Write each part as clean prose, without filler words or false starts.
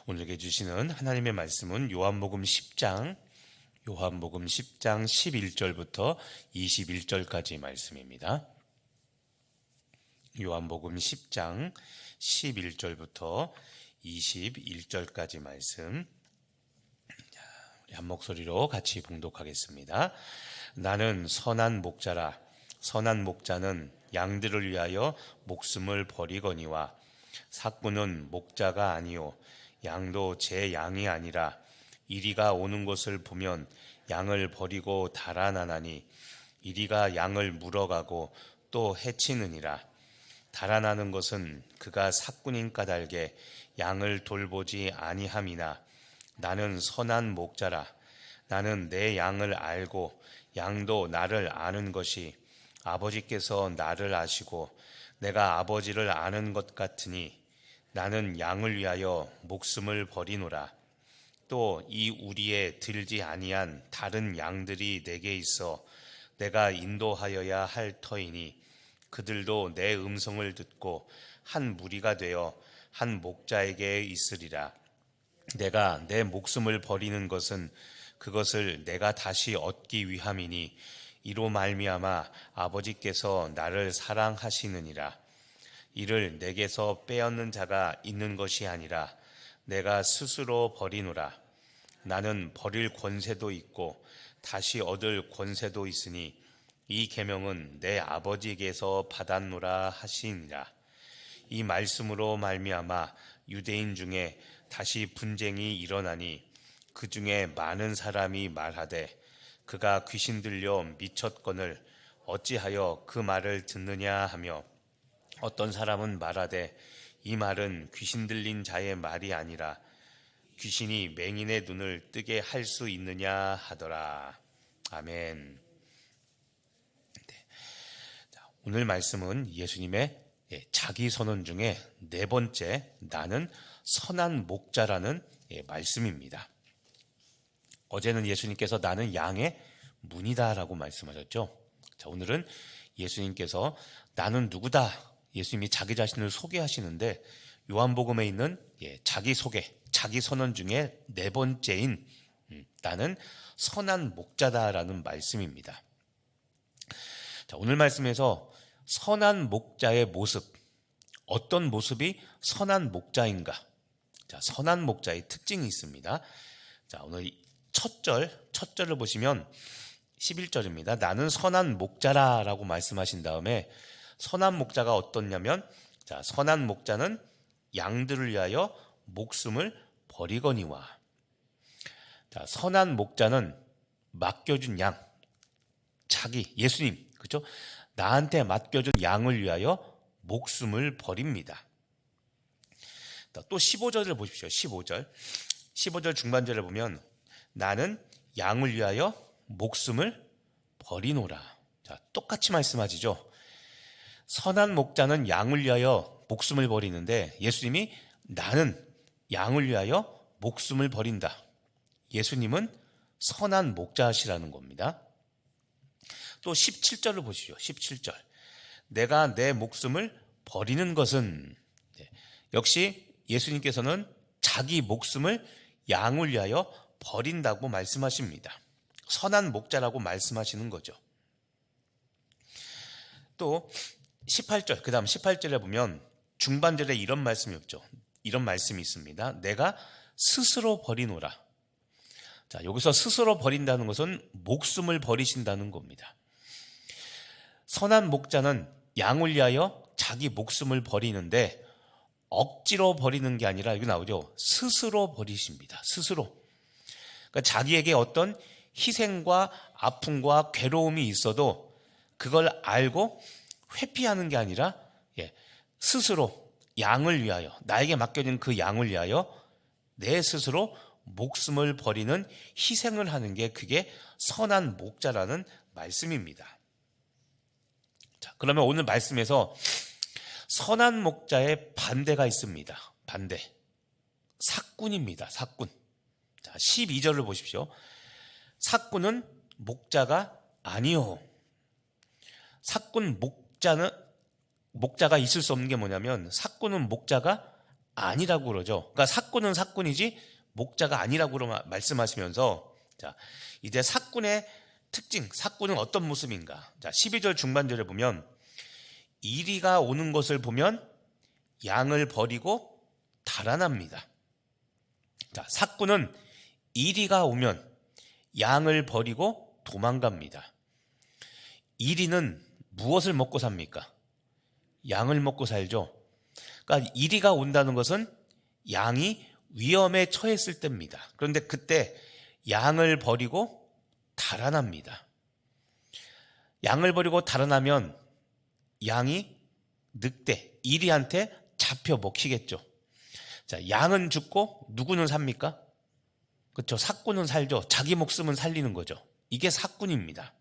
오늘께 주시는 하나님의 말씀은 요한복음 10장 11절부터 21절까지 말씀입니다. 요한복음 10장 11절부터 21절까지 말씀, 우리 한 목소리로 같이 봉독하겠습니다. 나는 선한 목자라. 선한 목자는 양들을 위하여 목숨을 버리거니와, 삭구는 목자가 아니요 양도 제 양이 아니라 이리가 오는 것을 보면 양을 버리고 달아나나니, 이리가 양을 물어가고 또 해치느니라. 달아나는 것은 그가 삭군인 까닭에 양을 돌보지 아니함이나, 나는 선한 목자라. 나는 내 양을 알고 양도 나를 아는 것이, 아버지께서 나를 아시고 내가 아버지를 아는 것 같으니, 나는 양을 위하여 목숨을 버리노라. 또 이 우리에 들지 아니한 다른 양들이 내게 있어 내가 인도하여야 할 터이니, 그들도 내 음성을 듣고 한 무리가 되어 한 목자에게 있으리라. 내가 내 목숨을 버리는 것은 그것을 내가 다시 얻기 위함이니, 이로 말미암아 아버지께서 나를 사랑하시느니라. 이를 내게서 빼앗는 자가 있는 것이 아니라 내가 스스로 버리노라. 나는 버릴 권세도 있고 다시 얻을 권세도 있으니, 이 계명은 내 아버지에게서 받았노라 하시니라. 이 말씀으로 말미암아 유대인 중에 다시 분쟁이 일어나니, 그 중에 많은 사람이 말하되, 그가 귀신 들려 미쳤거늘 어찌하여 그 말을 듣느냐 하며, 어떤 사람은 말하되, 이 말은 귀신 들린 자의 말이 아니라 귀신이 맹인의 눈을 뜨게 할 수 있느냐 하더라. 아멘. 오늘 말씀은 예수님의 자기 선언 중에 네 번째, 나는 선한 목자라는 말씀입니다. 어제는 예수님께서 나는 양의 문이다라고 말씀하셨죠. 자, 오늘은 예수님께서 나는 누구다, 예수님이 자기 자신을 소개하시는데, 요한복음에 있는 자기 소개, 자기 선언 중에 네 번째인 나는 선한 목자다라는 말씀입니다. 자, 오늘 말씀에서 선한 목자의 모습, 어떤 모습이 선한 목자인가? 자, 선한 목자의 특징이 있습니다. 자, 오늘 첫 절을 보시면 11절입니다. 나는 선한 목자라 라고 말씀하신 다음에, 선한 목자가 어떻냐면, 자, 선한 목자는 양들을 위하여 목숨을 버리거니와. 자, 선한 목자는 맡겨준 양, 자기, 예수님, 그렇죠? 나한테 맡겨준 양을 위하여 목숨을 버립니다. 또 15절을 보십시오. 15절 중반절을 보면, 나는 양을 위하여 목숨을 버리노라. 자, 똑같이 말씀하시죠. 선한 목자는 양을 위하여 목숨을 버리는데, 예수님이 나는 양을 위하여 목숨을 버린다. 예수님은 선한 목자시라는 겁니다. 또 17절을 보시죠. 17절. 내가 내 목숨을 버리는 것은, 역시 예수님께서는 자기 목숨을 양을 위하여 버린다고 말씀하십니다. 선한 목자라고 말씀하시는 거죠. 또 18절, 그 다음 18절에 보면 중반절에 이런 말씀이 없죠. 이런 말씀이 있습니다. 내가 스스로 버리노라. 자, 여기서 스스로 버린다는 것은 목숨을 버리신다는 겁니다. 선한 목자는 양을 위하여 자기 목숨을 버리는데, 억지로 버리는 게 아니라, 여기 나오죠. 스스로 버리십니다. 스스로. 그러니까 자기에게 어떤 희생과 아픔과 괴로움이 있어도 그걸 알고 회피하는 게 아니라, 스스로 양을 위하여, 나에게 맡겨진 그 양을 위하여 내 스스로 목숨을 버리는 희생을 하는 게, 그게 선한 목자라는 말씀입니다. 자, 그러면 오늘 말씀에서 선한 목자의 반대가 있습니다. 반대. 삭군입니다. 삭군. 자, 12절을 보십시오. 삭군은 목자가 아니요. 삭군 목자가 있을 수 없는 게 뭐냐면, 삭군은 목자가 아니라고 그러죠. 그러니까 사꾼은 사꾼이지 목자가 아니라고 말씀하시면서, 자, 이제 사꾼의 특징, 사꾼은 어떤 모습인가? 자, 12절 중반절에 보면 이리가 오는 것을 보면 양을 버리고 달아납니다. 자, 사꾼은 이리가 오면 양을 버리고 도망갑니다. 이리는 무엇을 먹고 삽니까? 양을 먹고 살죠. 그러니까 이리가 온다는 것은 양이 위험에 처했을 때입니다. 그런데 그때 양을 버리고 달아납니다. 양을 버리고 달아나면 양이 늑대, 이리한테 잡혀 먹히겠죠. 자, 양은 죽고 누구는 삽니까? 그렇죠. 사꾼은 살죠. 자기 목숨은 살리는 거죠. 이게 사꾼입니다.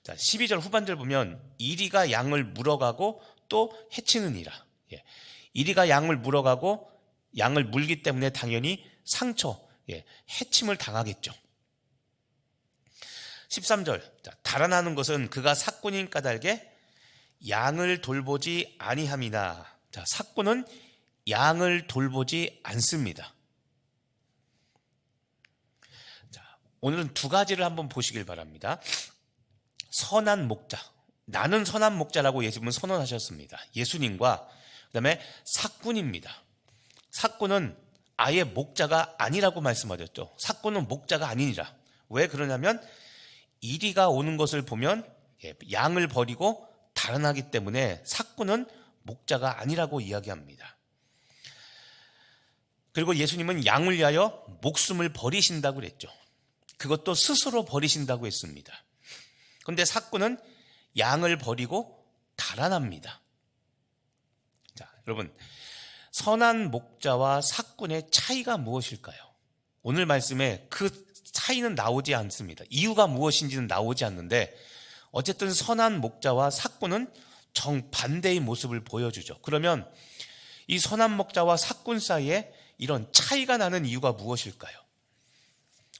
자, 12절 후반절 보면 이리가 양을 물어가고 또 해치느니라. 예. 이리가 양을 물어가고 양을 물기 때문에 당연히 상처, 해침을 당하겠죠. 13절, 자, 달아나는 것은 그가 사꾼인 까닭에 양을 돌보지 아니함이나. 자, 사꾼은 양을 돌보지 않습니다. 자, 오늘은 두 가지를 한번 보시길 바랍니다. 선한 목자, 나는 선한 목자라고 예수님은 선언하셨습니다. 예수님과 그다음에 사꾼입니다. 사꾼은 아예 목자가 아니라고 말씀하셨죠. 사꾼은 목자가 아니니라. 왜 그러냐면 이리가 오는 것을 보면 양을 버리고 달아나기 때문에 사꾼은 목자가 아니라고 이야기합니다. 그리고 예수님은 양을 위하여 목숨을 버리신다고 그랬죠. 그것도 스스로 버리신다고 했습니다. 그런데 사꾼은 양을 버리고 달아납니다. 자, 여러분, 선한 목자와 사꾼의 차이가 무엇일까요? 오늘 말씀에 그 차이는 나오지 않습니다. 이유가 무엇인지는 나오지 않는데 어쨌든 선한 목자와 사꾼은 정반대의 모습을 보여주죠. 그러면 이 선한 목자와 사꾼 사이에 이런 차이가 나는 이유가 무엇일까요?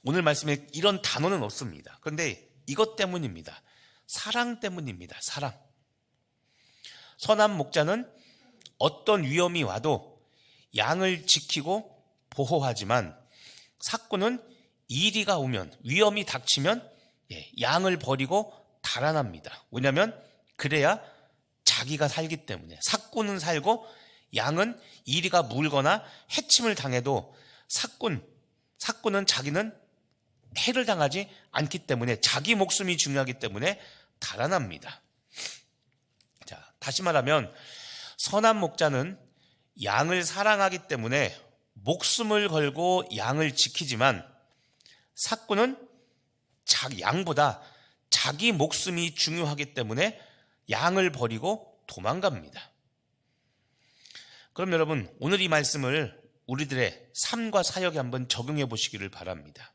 오늘 말씀에 이런 단어는 없습니다. 그런데 이것 때문입니다. 사랑 때문입니다. 사랑. 선한 목자는 어떤 위험이 와도 양을 지키고 보호하지만 사꾼은 이리가 오면, 위험이 닥치면 양을 버리고 달아납니다. 왜냐하면 그래야 자기가 살기 때문에. 사꾼은 살고 양은 이리가 물거나 해침을 당해도 사꾼은 자기는 해를 당하지 않기 때문에, 자기 목숨이 중요하기 때문에 달아납니다. 자, 다시 말하면 선한 목자는 양을 사랑하기 때문에 목숨을 걸고 양을 지키지만 사꾼은 양보다 자기 목숨이 중요하기 때문에 양을 버리고 도망갑니다. 그럼 여러분, 오늘 이 말씀을 우리들의 삶과 사역에 한번 적용해 보시기를 바랍니다.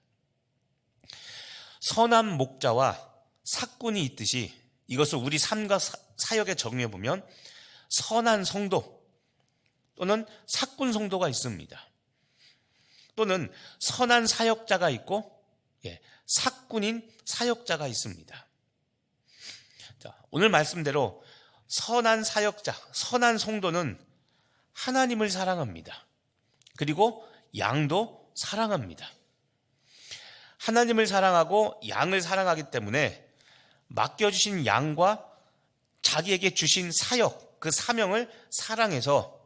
선한 목자와 사꾼이 있듯이 이것을 우리 삶과 사역에 적용해 보면 선한 성도 또는 사꾼 성도가 있습니다. 또는 선한 사역자가 있고 사꾼인 사역자가 있습니다. 자, 오늘 말씀대로 선한 사역자, 선한 성도는 하나님을 사랑합니다. 그리고 양도 사랑합니다. 하나님을 사랑하고 양을 사랑하기 때문에 맡겨주신 양과 자기에게 주신 사역, 그 사명을 사랑해서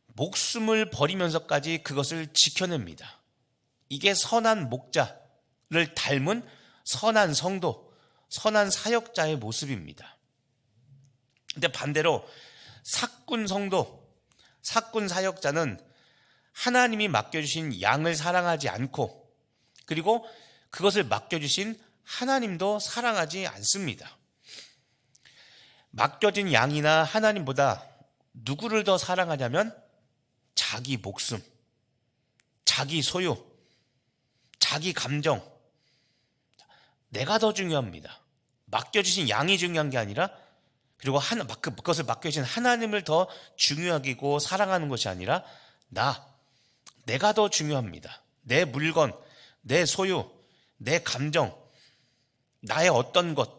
목숨을 버리면서까지 그것을 지켜냅니다. 이게 선한 목자를 닮은 선한 성도, 선한 사역자의 모습입니다. 근데 반대로 사꾼 성도, 사꾼 사역자는 하나님이 맡겨주신 양을 사랑하지 않고, 그리고 그것을 맡겨주신 하나님도 사랑하지 않습니다. 맡겨진 양이나 하나님보다 누구를 더 사랑하냐면 자기 목숨, 자기 소유, 자기 감정, 내가 더 중요합니다. 맡겨주신 양이 중요한 게 아니라, 그리고 그것을 맡겨주신 하나님을 더 중요하게 여기고 사랑하는 것이 아니라 내가 더 중요합니다. 내 물건, 내 소유, 내 감정, 나의 어떤 것,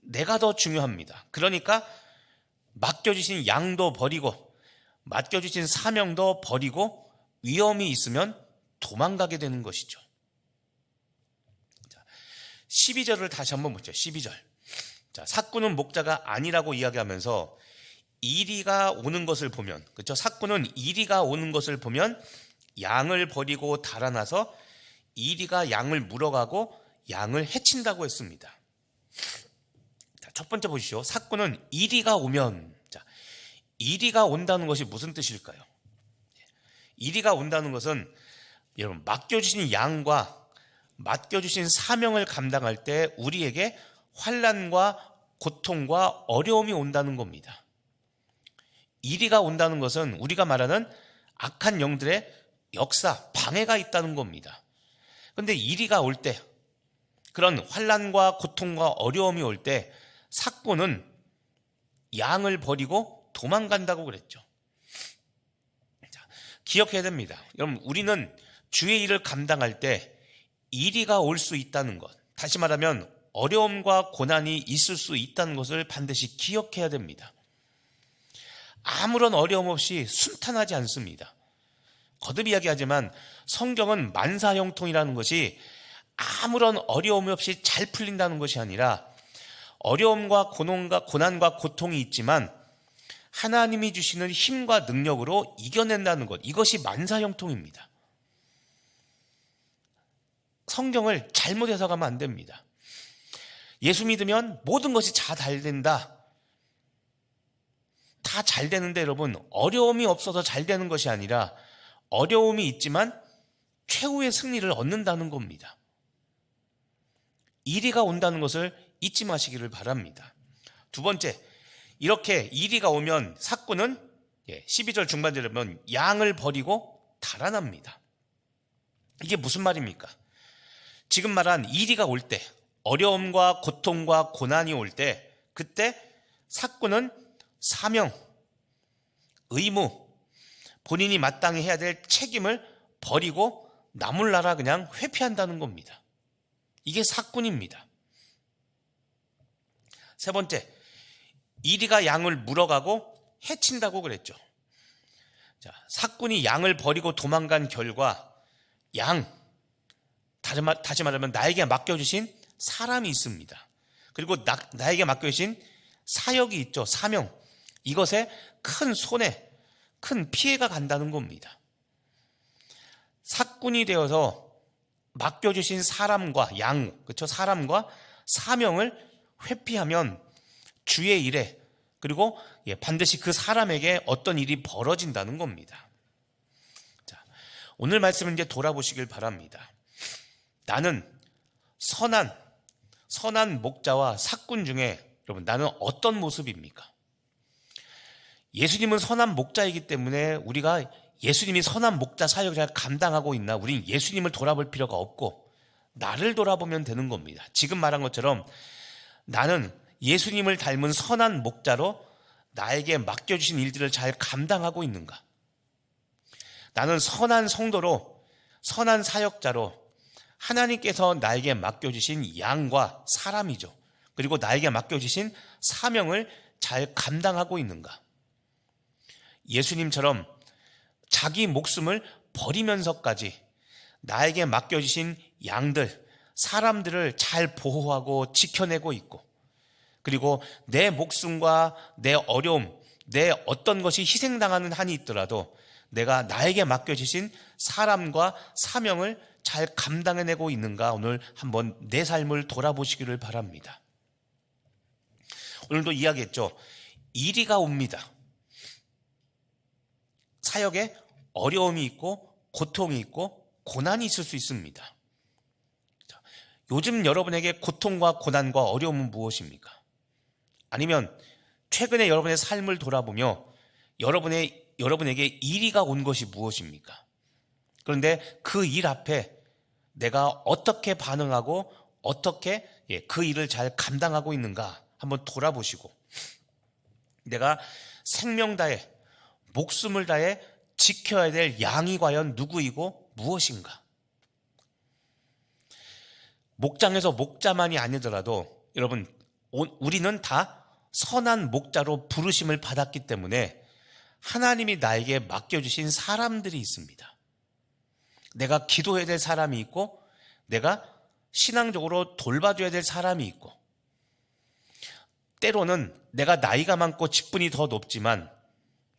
내가 더 중요합니다. 그러니까 맡겨주신 양도 버리고 맡겨주신 사명도 버리고 위험이 있으면 도망가게 되는 것이죠. 12절을 다시 한번 보죠. 12절. 자, 삭구는 목자가 아니라고 이야기하면서 이리가 오는 것을 보면, 그렇죠? 삭구는 이리가 오는 것을 보면 양을 버리고 달아나서 이리가 양을 물어가고 양을 해친다고 했습니다. 자, 첫 번째 보시죠. 삭구는 이리가 오면, 자, 이리가 온다는 것이 무슨 뜻일까요? 이리가 온다는 것은 여러분 맡겨주신 양과 맡겨주신 사명을 감당할 때 우리에게 환난과 고통과 어려움이 온다는 겁니다. 이리가 온다는 것은 우리가 말하는 악한 영들의 역사, 방해가 있다는 겁니다. 그런데 이리가 올 때, 그런 환난과 고통과 어려움이 올 때 삭구는 양을 버리고 도망간다고 그랬죠. 자, 기억해야 됩니다. 여러분, 우리는 주의 일을 감당할 때 이리가 올 수 있다는 것, 다시 말하면 어려움과 고난이 있을 수 있다는 것을 반드시 기억해야 됩니다. 아무런 어려움 없이 순탄하지 않습니다. 거듭 이야기하지만 성경은 만사형통이라는 것이 아무런 어려움 없이 잘 풀린다는 것이 아니라 어려움과 고난과 고통이 있지만 하나님이 주시는 힘과 능력으로 이겨낸다는 것, 이것이 만사형통입니다. 성경을 잘못 해석하면 안 됩니다. 예수 믿으면 모든 것이 다 잘 된다. 다 잘 되는데 여러분, 어려움이 없어서 잘 되는 것이 아니라 어려움이 있지만 최후의 승리를 얻는다는 겁니다. 이리가 온다는 것을 잊지 마시기를 바랍니다. 두 번째, 이렇게 이리가 오면 삭구는 12절 중반절에 보면 양을 버리고 달아납니다. 이게 무슨 말입니까? 지금 말한 이리가 올 때, 어려움과 고통과 고난이 올 때, 그때 삭구는 사명, 의무, 본인이 마땅히 해야 될 책임을 버리고 남을 나라 그냥 회피한다는 겁니다. 이게 삭군입니다. 세 번째, 이리가 양을 물어가고 해친다고 그랬죠. 자, 삭군이 양을 버리고 도망간 결과 다시 말하면 나에게 맡겨주신 사람이 있습니다. 그리고 나에게 맡겨주신 사역이 있죠. 사명. 이것에 큰 손해, 큰 피해가 간다는 겁니다. 삭군이 되어서 맡겨주신 사람과 그렇죠? 사람과 사명을 회피하면 주의 일에, 그리고 반드시 그 사람에게 어떤 일이 벌어진다는 겁니다. 자, 오늘 말씀을 이제 돌아보시길 바랍니다. 나는 선한 목자와 삭군 중에 여러분 나는 어떤 모습입니까? 예수님은 선한 목자이기 때문에 우리가 예수님이 선한 목자 사역을 잘 감당하고 있나, 우린 예수님을 돌아볼 필요가 없고 나를 돌아보면 되는 겁니다. 지금 말한 것처럼 나는 예수님을 닮은 선한 목자로 나에게 맡겨주신 일들을 잘 감당하고 있는가? 나는 선한 성도로, 선한 사역자로 하나님께서 나에게 맡겨주신 양과 사람이죠. 그리고 나에게 맡겨주신 사명을 잘 감당하고 있는가? 예수님처럼 자기 목숨을 버리면서까지 나에게 맡겨주신 양들, 사람들을 잘 보호하고 지켜내고 있고, 그리고 내 목숨과 내 어려움, 내 어떤 것이 희생당하는 한이 있더라도 내가 나에게 맡겨주신 사람과 사명을 잘 감당해내고 있는가, 오늘 한번 내 삶을 돌아보시기를 바랍니다. 오늘도 이야기했죠. 이리가 옵니다. 사역에 어려움이 있고 고통이 있고 고난이 있을 수 있습니다. 요즘 여러분에게 고통과 고난과 어려움은 무엇입니까? 아니면 최근에 여러분의 삶을 돌아보며 여러분에게 이리가 온 것이 무엇입니까? 그런데 그 일 앞에 내가 어떻게 반응하고 어떻게 그 일을 잘 감당하고 있는가 한번 돌아보시고, 내가 생명 다해 목숨을 다해 지켜야 될 양이 과연 누구이고 무엇인가? 목장에서 목자만이 아니더라도 여러분, 우리는 다 선한 목자로 부르심을 받았기 때문에 하나님이 나에게 맡겨주신 사람들이 있습니다. 내가 기도해야 될 사람이 있고, 내가 신앙적으로 돌봐줘야 될 사람이 있고, 때로는 내가 나이가 많고 직분이 더 높지만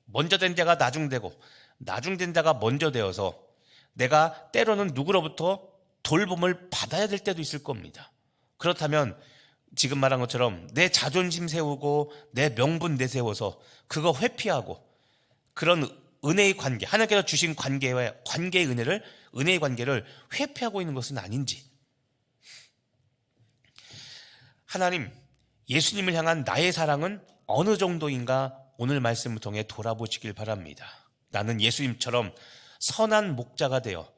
먼저 된 자가 나중되고 나중된 자가 먼저 되어서 내가 때로는 누구로부터 돌봄을 받아야 될 때도 있을 겁니다. 그렇다면 지금 말한 것처럼 내 자존심 세우고 내 명분 내세워서 그거 회피하고 그런 은혜의 관계, 하나님께서 주신 관계의 은혜의 관계를 회피하고 있는 것은 아닌지, 하나님, 예수님을 향한 나의 사랑은 어느 정도인가 오늘 말씀을 통해 돌아보시길 바랍니다. 나는 예수님처럼 선한 목자가 되어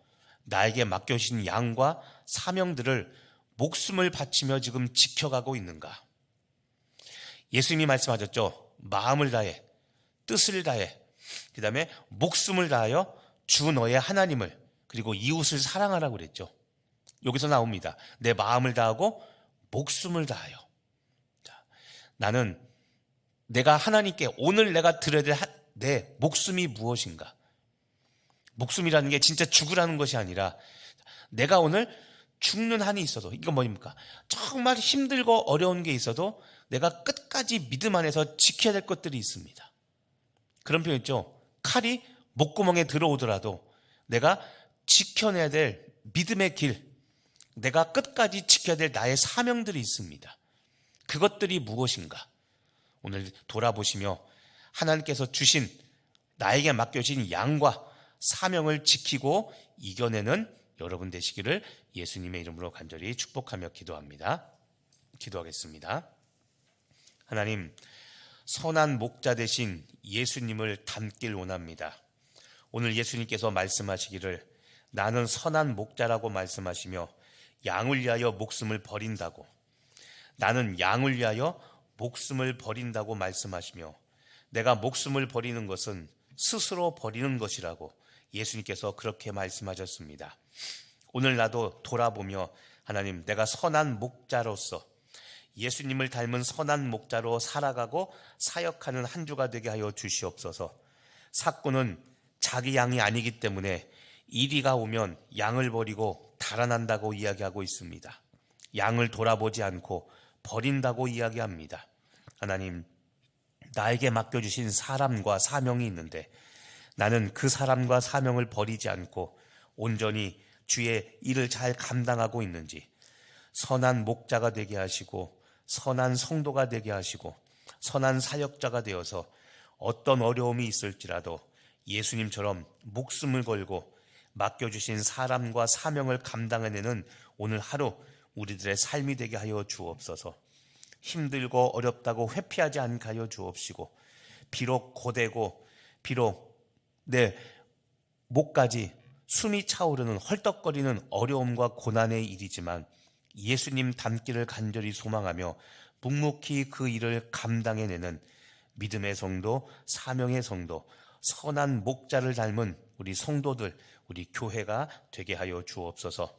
나에게 맡겨주신 양과 사명들을 목숨을 바치며 지금 지켜가고 있는가? 예수님이 말씀하셨죠. 마음을 다해, 뜻을 다해, 그 다음에 목숨을 다하여 주 너의 하나님을, 그리고 이웃을 사랑하라고 그랬죠. 여기서 나옵니다. 내 마음을 다하고 목숨을 다하여. 나는 내가 하나님께 오늘 내가 드려야 될 내 목숨이 무엇인가? 목숨이라는 게 진짜 죽으라는 것이 아니라 내가 오늘 죽는 한이 있어도, 이건 뭡니까? 정말 힘들고 어려운 게 있어도 내가 끝까지 믿음 안에서 지켜야 될 것들이 있습니다. 그런 표현 있죠. 칼이 목구멍에 들어오더라도 내가 지켜내야 될 믿음의 길, 내가 끝까지 지켜야 될 나의 사명들이 있습니다. 그것들이 무엇인가? 오늘 돌아보시며 하나님께서 주신, 나에게 맡겨진 양과 사명을 지키고 이겨내는 여러분 되시기를 예수님의 이름으로 간절히 축복하며 기도합니다. 기도하겠습니다. 하나님, 선한 목자 되신 예수님을 닮길 원합니다. 오늘 예수님께서 말씀하시기를 나는 선한 목자라고 말씀하시며 양을 위하여 목숨을 버린다고, 나는 양을 위하여 목숨을 버린다고 말씀하시며 내가 목숨을 버리는 것은 스스로 버리는 것이라고 예수님께서 그렇게 말씀하셨습니다. 오늘 나도 돌아보며 하나님, 내가 선한 목자로서 예수님을 닮은 선한 목자로 살아가고 사역하는 한 주가 되게 하여 주시옵소서. 삭구는 자기 양이 아니기 때문에 이리가 오면 양을 버리고 달아난다고 이야기하고 있습니다. 양을 돌아보지 않고 버린다고 이야기합니다. 하나님, 나에게 맡겨주신 사람과 사명이 있는데 나는 그 사람과 사명을 버리지 않고 온전히 주의 일을 잘 감당하고 있는지, 선한 목자가 되게 하시고 선한 성도가 되게 하시고 선한 사역자가 되어서 어떤 어려움이 있을지라도 예수님처럼 목숨을 걸고 맡겨주신 사람과 사명을 감당해내는 오늘 하루 우리들의 삶이 되게 하여 주옵소서. 힘들고 어렵다고 회피하지 않게 하여 주옵시고, 비록 고되고 비록 내 목까지 숨이 차오르는 헐떡거리는 어려움과 고난의 일이지만 예수님 닮기를 간절히 소망하며 묵묵히 그 일을 감당해내는 믿음의 성도, 사명의 성도, 선한 목자를 닮은 우리 성도들, 우리 교회가 되게 하여 주옵소서.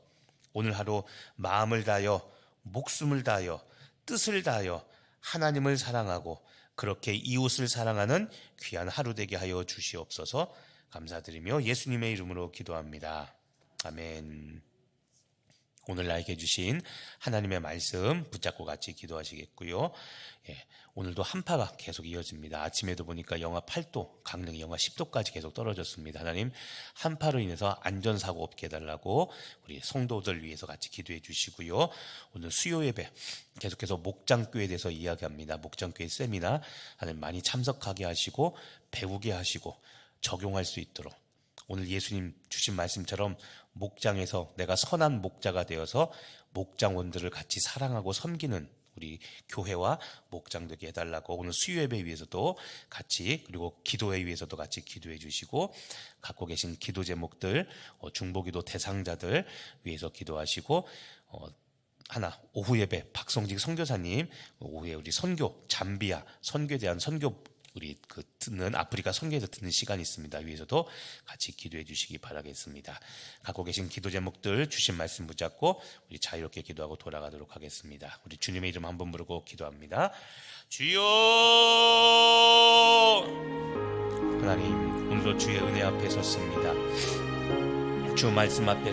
오늘 하루 마음을 다하여 목숨을 다하여 뜻을 다하여 하나님을 사랑하고 그렇게 이웃을 사랑하는 귀한 하루 되게 하여 주시옵소서. 감사드리며 예수님의 이름으로 기도합니다. 아멘. 오늘 나에게 주신 하나님의 말씀 붙잡고 같이 기도하시겠고요. 오늘도 한파가 계속 이어집니다. 아침에도 보니까 영하 8도, 강릉이 영하 10도까지 계속 떨어졌습니다. 하나님, 한파로 인해서 안전사고 없게 해달라고 우리 성도들 위해서 같이 기도해 주시고요. 오늘 수요 예배 계속해서 목장교회에 대해서 이야기합니다. 목장교회 세미나 하나님 많이 참석하게 하시고 배우게 하시고 적용할 수 있도록, 오늘 예수님 주신 말씀처럼 목장에서 내가 선한 목자가 되어서 목장원들을 같이 사랑하고 섬기는 우리 교회와 목장 되게 해달라고 오늘 수요예배 위해서도 같이, 그리고 기도회 위해서도 같이 기도해 주시고, 갖고 계신 기도 제목들, 중보기도 대상자들 위해서 기도하시고, 하나 오후 예배 박성직 선교사님 오후에 우리 선교 잠비아 선교에 대한 선교 우리 듣는 아프리카 선교에서 듣는 시간이 있습니다. 위에서도 같이 기도해 주시기 바라겠습니다. 갖고 계신 기도 제목들 주신 말씀 붙잡고 우리 자유롭게 기도하고 돌아가도록 하겠습니다. 우리 주님의 이름 한번 부르고 기도합니다. 주여, 하나님, 오늘도 주의 은혜 앞에 섰습니다. 주 말씀 앞에